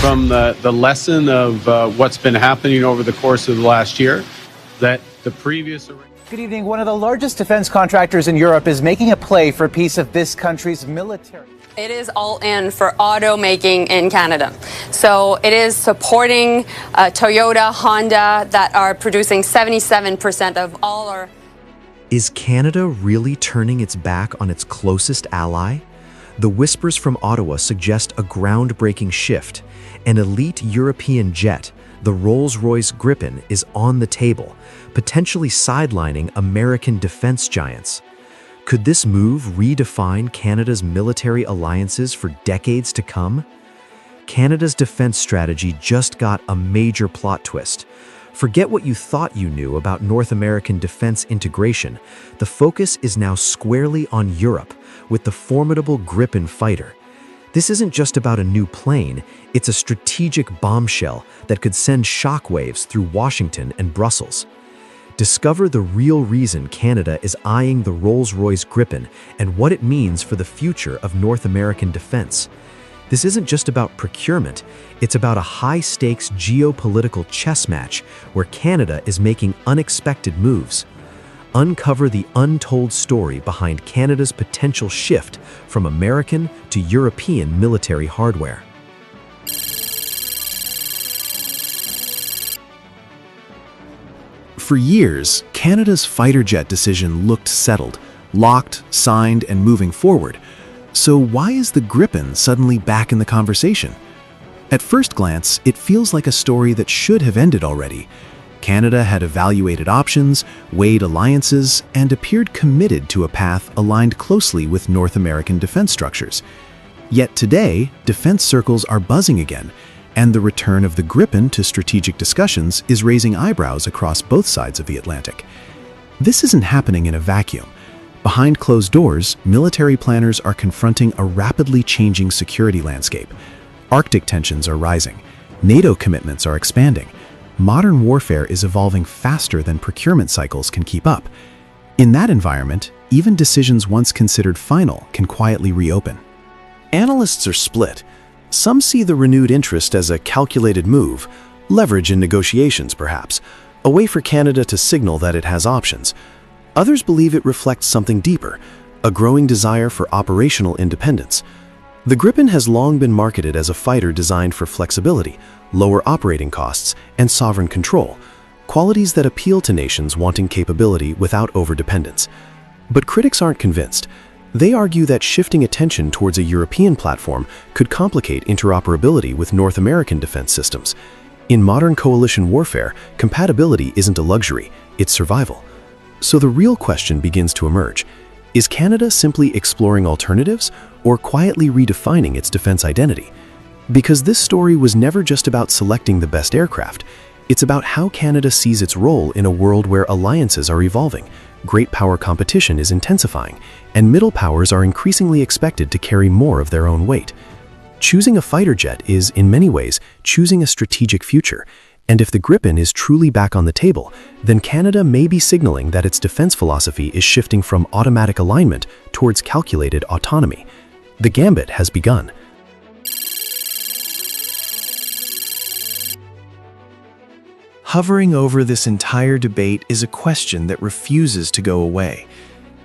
from the lesson of what's been happening over the course of the last year, that the previous... Good evening. One of the largest defense contractors in Europe is making a play for a piece of this country's military. It is all in for automaking in Canada. So it is supporting Toyota, Honda that are producing 77% of all our... Is Canada really turning its back on its closest ally? The whispers from Ottawa suggest a groundbreaking shift. An elite European jet, the Rolls-Royce Gripen, is on the table, potentially sidelining American defense giants. Could this move redefine Canada's military alliances for decades to come? Canada's defense strategy just got a major plot twist. Forget what you thought you knew about North American defense integration. The focus is now squarely on Europe, with the formidable Gripen fighter. This isn't just about a new plane, it's a strategic bombshell that could send shockwaves through Washington and Brussels. Discover the real reason Canada is eyeing the Rolls-Royce Gripen and what it means for the future of North American defense. This isn't just about procurement, it's about a high-stakes geopolitical chess match where Canada is making unexpected moves. Uncover the untold story behind Canada's potential shift from American to European military hardware. For years, Canada's fighter jet decision looked settled, locked, signed, and moving forward. So why is the Gripen suddenly back in the conversation? At first glance, it feels like a story that should have ended already. Canada had evaluated options, weighed alliances, and appeared committed to a path aligned closely with North American defense structures. Yet today, defense circles are buzzing again, and the return of the Gripen to strategic discussions is raising eyebrows across both sides of the Atlantic. This isn't happening in a vacuum. Behind closed doors, military planners are confronting a rapidly changing security landscape. Arctic tensions are rising. NATO commitments are expanding. Modern warfare is evolving faster than procurement cycles can keep up. In that environment, even decisions once considered final can quietly reopen. Analysts are split. Some see the renewed interest as a calculated move, leverage in negotiations perhaps, a way for Canada to signal that it has options. Others believe it reflects something deeper, a growing desire for operational independence. The Gripen has long been marketed as a fighter designed for flexibility, lower operating costs, and sovereign control, qualities that appeal to nations wanting capability without overdependence. But critics aren't convinced. They argue that shifting attention towards a European platform could complicate interoperability with North American defense systems. In modern coalition warfare, compatibility isn't a luxury, it's survival. So the real question begins to emerge. Is Canada simply exploring alternatives or quietly redefining its defense identity? Because this story was never just about selecting the best aircraft. It's about how Canada sees its role in a world where alliances are evolving, great power competition is intensifying, and middle powers are increasingly expected to carry more of their own weight. Choosing a fighter jet is, in many ways, choosing a strategic future. And if the Gripen is truly back on the table, then Canada may be signaling that its defense philosophy is shifting from automatic alignment towards calculated autonomy. The gambit has begun. Hovering over this entire debate is a question that refuses to go away.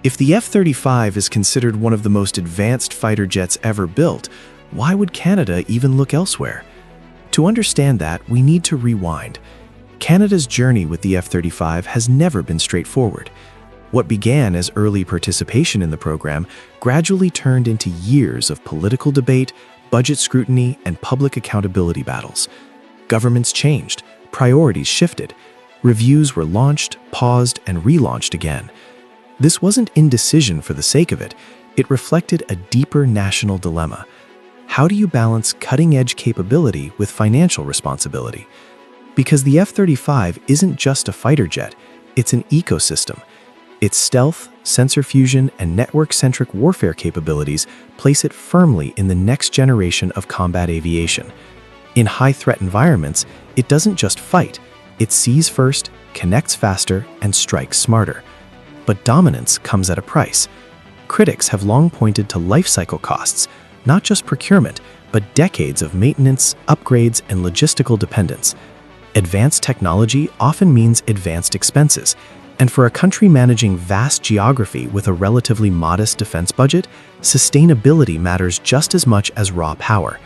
If the F-35 is considered one of the most advanced fighter jets ever built, why would Canada even look elsewhere? To understand that, we need to rewind. Canada's journey with the F-35 has never been straightforward. What began as early participation in the program gradually turned into years of political debate, budget scrutiny, and public accountability battles. Governments changed, priorities shifted, reviews were launched, paused, and relaunched again. This wasn't indecision for the sake of it, it reflected a deeper national dilemma. How do you balance cutting-edge capability with financial responsibility? Because the F-35 isn't just a fighter jet, it's an ecosystem. Its stealth, sensor fusion, and network-centric warfare capabilities place it firmly in the next generation of combat aviation. In high-threat environments, it doesn't just fight, it sees first, connects faster, and strikes smarter. But dominance comes at a price. Critics have long pointed to life cycle costs, not just procurement, but decades of maintenance, upgrades, and logistical dependence. Advanced technology often means advanced expenses, and for a country managing vast geography with a relatively modest defense budget, sustainability matters just as much as raw power.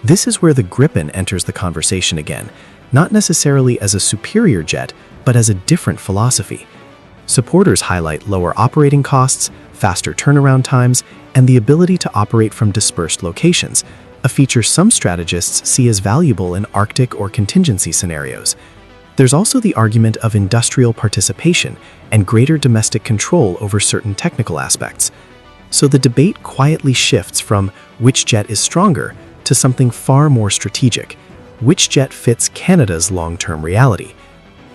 This is where the Gripen enters the conversation again, not necessarily as a superior jet, but as a different philosophy. Supporters highlight lower operating costs, faster turnaround times, and the ability to operate from dispersed locations, a feature some strategists see as valuable in Arctic or contingency scenarios. There's also the argument of industrial participation and greater domestic control over certain technical aspects. So the debate quietly shifts from which jet is stronger to something far more strategic: which jet fits Canada's long-term reality?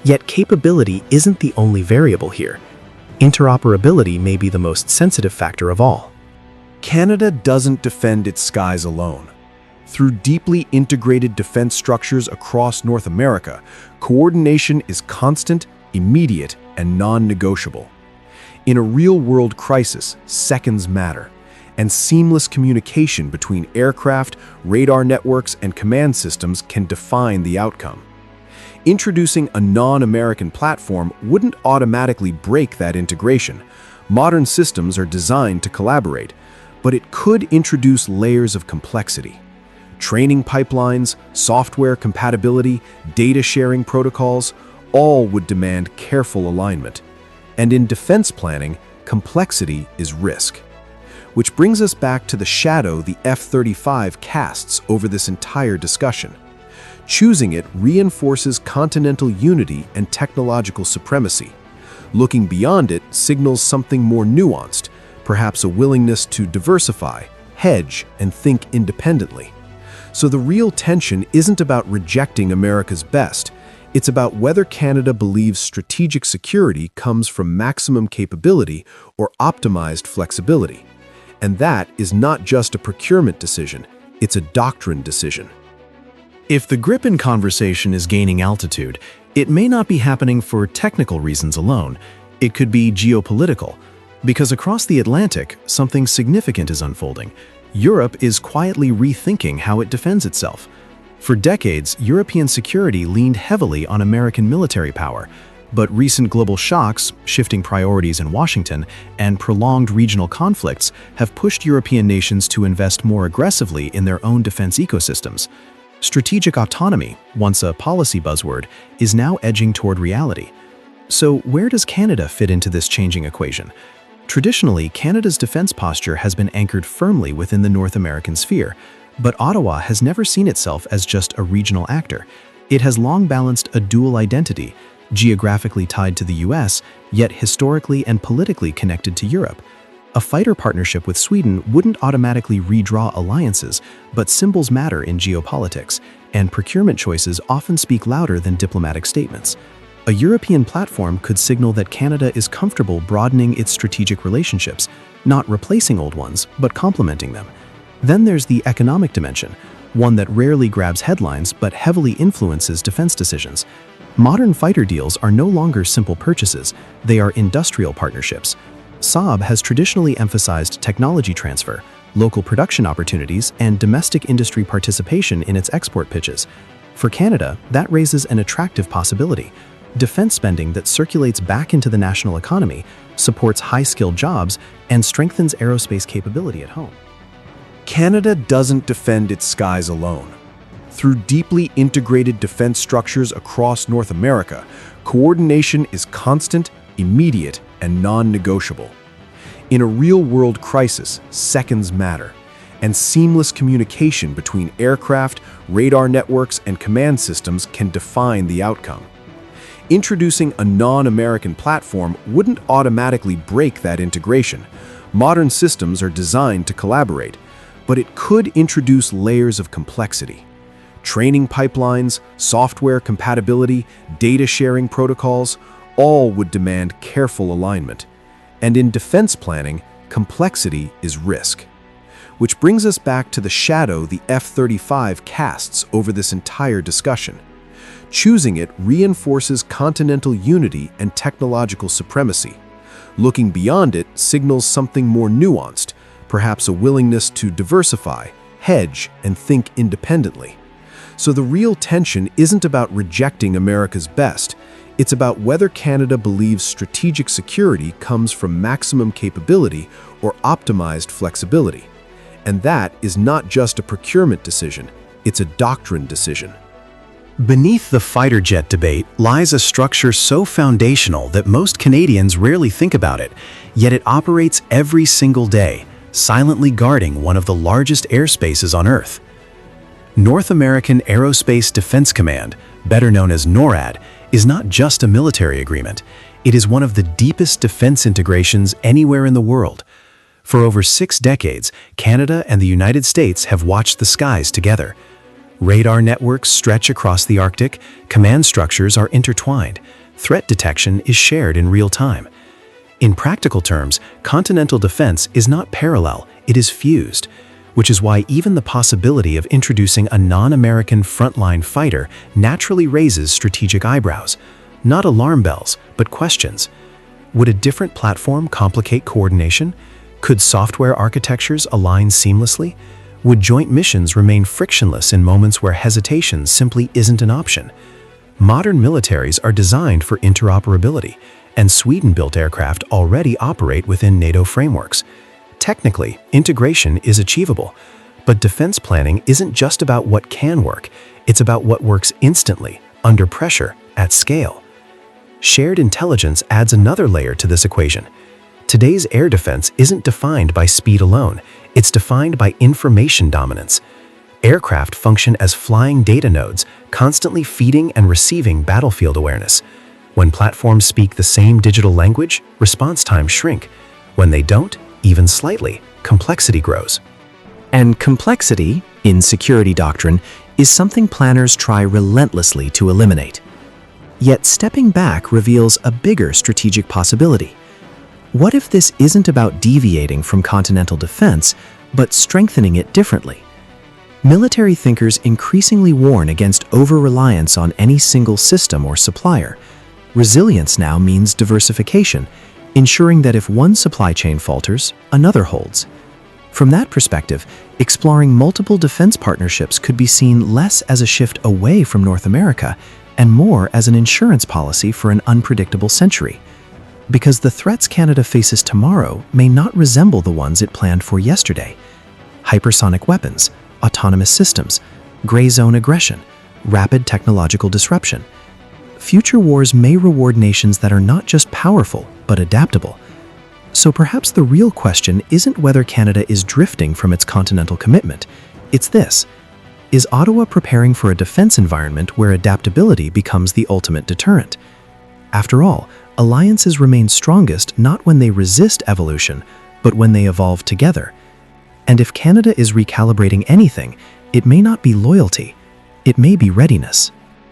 Yet capability isn't the only variable here. Interoperability may be the most sensitive factor of all. Canada doesn't defend its skies alone. Through deeply integrated defense structures across North America, coordination is constant, immediate, and non-negotiable. In a real-world crisis, seconds matter, and seamless communication between aircraft, radar networks, and command systems can define the outcome. Introducing a non-American platform wouldn't automatically break that integration. Modern systems are designed to collaborate, but it could introduce layers of complexity. Training pipelines, software compatibility, data sharing protocols, all would demand careful alignment. And in defense planning, complexity is risk. Which brings us back to the shadow the F-35 casts over this entire discussion. Choosing it reinforces continental unity and technological supremacy. Looking beyond it signals something more nuanced, perhaps a willingness to diversify, hedge, and think independently. So the real tension isn't about rejecting America's best. It's about whether Canada believes strategic security comes from maximum capability or optimized flexibility. And that is not just a procurement decision, it's a doctrine decision. If the Gripen conversation is gaining altitude, it may not be happening for technical reasons alone. It could be geopolitical, because across the Atlantic, something significant is unfolding. Europe is quietly rethinking how it defends itself. For decades, European security leaned heavily on American military power, but recent global shocks, shifting priorities in Washington, and prolonged regional conflicts have pushed European nations to invest more aggressively in their own defense ecosystems. Strategic autonomy, once a policy buzzword, is now edging toward reality. So where does Canada fit into this changing equation? Traditionally, Canada's defense posture has been anchored firmly within the North American sphere, but Ottawa has never seen itself as just a regional actor. It has long balanced a dual identity, geographically tied to the US, yet historically and politically connected to Europe. A fighter partnership with Sweden wouldn't automatically redraw alliances, but symbols matter in geopolitics, and procurement choices often speak louder than diplomatic statements. A European platform could signal that Canada is comfortable broadening its strategic relationships, not replacing old ones, but complementing them. Then there's the economic dimension, one that rarely grabs headlines but heavily influences defense decisions. Modern fighter deals are no longer simple purchases, they are industrial partnerships. Saab has traditionally emphasized technology transfer, local production opportunities, and domestic industry participation in its export pitches. For Canada, that raises an attractive possibility. Defense spending that circulates back into the national economy, supports high-skilled jobs, and strengthens aerospace capability at home. Canada doesn't defend its skies alone. Through deeply integrated defense structures across North America, coordination is constant, immediate, and non-negotiable. In a real-world crisis, seconds matter, and seamless communication between aircraft, radar networks, and command systems can define the outcome. Introducing a non-American platform wouldn't automatically break that integration. Modern systems are designed to collaborate, but it could introduce layers of complexity. Training pipelines, software compatibility, data sharing protocols, all would demand careful alignment. And in defense planning, complexity is risk. Which brings us back to the shadow the F-35 casts over this entire discussion. Choosing it reinforces continental unity and technological supremacy. Looking beyond it signals something more nuanced, perhaps a willingness to diversify, hedge, and think independently. So the real tension isn't about rejecting America's best. It's about whether Canada believes strategic security comes from maximum capability or optimized flexibility. And that is not just a procurement decision, it's a doctrine decision. Beneath the fighter jet debate lies a structure so foundational that most Canadians rarely think about it, yet it operates every single day, silently guarding one of the largest airspaces on Earth. North American Aerospace Defense Command, better known as NORAD, is not just a military agreement. It is one of the deepest defense integrations anywhere in the world. For over 6 decades, Canada and the United States have watched the skies together. Radar networks stretch across the Arctic, command structures are intertwined, threat detection is shared in real time. In practical terms, continental defense is not parallel, it is fused, which is why even the possibility of introducing a non-American frontline fighter naturally raises strategic eyebrows. Not alarm bells, but questions. Would a different platform complicate coordination? Could software architectures align seamlessly? Would joint missions remain frictionless in moments where hesitation simply isn't an option? Modern militaries are designed for interoperability, and Sweden-built aircraft already operate within NATO frameworks. Technically, integration is achievable, but defense planning isn't just about what can work, it's about what works instantly, under pressure, at scale. Shared intelligence adds another layer to this equation. Today's air defense isn't defined by speed alone, it's defined by information dominance. Aircraft function as flying data nodes, constantly feeding and receiving battlefield awareness. When platforms speak the same digital language, response times shrink. When they don't, even slightly, complexity grows. And complexity, in security doctrine, is something planners try relentlessly to eliminate. Yet stepping back reveals a bigger strategic possibility. What if this isn't about deviating from continental defense, but strengthening it differently? Military thinkers increasingly warn against over-reliance on any single system or supplier. Resilience now means diversification, ensuring that if one supply chain falters, another holds. From that perspective, exploring multiple defense partnerships could be seen less as a shift away from North America and more as an insurance policy for an unpredictable century. Because the threats Canada faces tomorrow may not resemble the ones it planned for yesterday. Hypersonic weapons, autonomous systems, gray zone aggression, rapid technological disruption. Future wars may reward nations that are not just powerful, but adaptable. So perhaps the real question isn't whether Canada is drifting from its continental commitment. It's this: is Ottawa preparing for a defense environment where adaptability becomes the ultimate deterrent? After all, alliances remain strongest not when they resist evolution, but when they evolve together. And if Canada is recalibrating anything, it may not be loyalty, it may be readiness.